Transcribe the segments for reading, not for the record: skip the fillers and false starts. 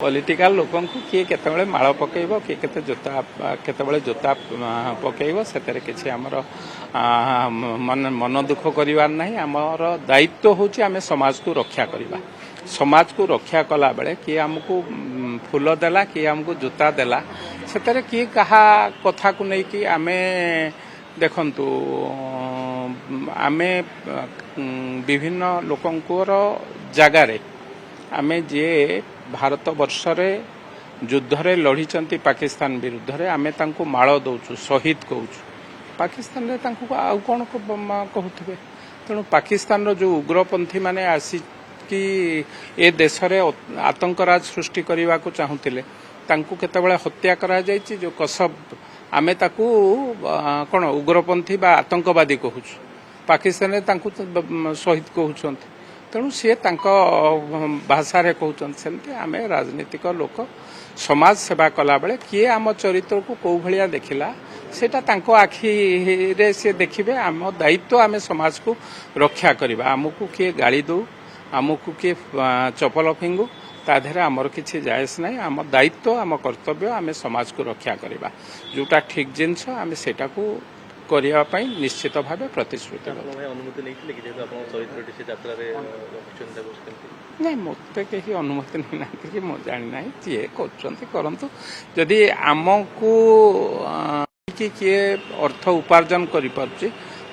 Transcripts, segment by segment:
Political लोक किए केतबेले माଳ पकेइबो किए केते जोता केतबेले जोता पकेइबो सेतरे किछि हमर मन दुख करिवार नाही। हमर दायित्व होछि आमे समाज को रक्षा करिबा। समाज को रक्षा कला बेले किए हमको फूल देला किए हमको जोता देला सेतरे किए कहा कथा को नै कि आमे देखंतु आमे विभिन्न लोकंकर जगारे आमे जे भारत वर्ष रे युद्ध रे लढ़ी पाकिस्तान विरुद्ध रे आमे तांको माळ दउछु शहीद कहूछु। पाकिस्तान रे तांको आउ कोन कहउथिबे। तेणु पाकिस्तान रो जो उग्रपंथी माने आसी कि ए देश रे आतंकराज सृष्टि करबा को चाहुतिले तांको केतेबेले हत्या करा जायछि। जो कसब आमे ताकू कोन उग्रपंथी बा आतंकवादी कहूछु। पाकिस्तान रे तांको शहीद कहउछन्ति। तेणु सी भाषा कहते सेमती आम राजनीतिक लोक समाज सेवा कला बेले किए आम चरित्र को कौ भाया देखला सेटा तांको आखि रे से देखिबे। आम दायित्व आम समाज को रक्षा करबा। आमको किए गाड़ी दो आमको किए चपल फिंगू ता देहरे आमर किछि जायस नाही। आम दायित्व आम कर्तव्य आम समाज को रक्षा करबा। जोटा ठीक जिनस आम सेटा को करिया पई निश्चित भावे प्रतिश्रुति अनुमति नहीं मत कहीं अनुमति नहीं ना कि जानी ना किए करतु जदि आमको किए अर्थ उपार्जन कर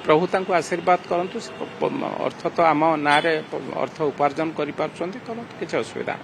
प्रभु तांको आशीर्वाद करंतु। अर्थ तो आम ना अर्थ उपार्जन कर किसी असुविधा।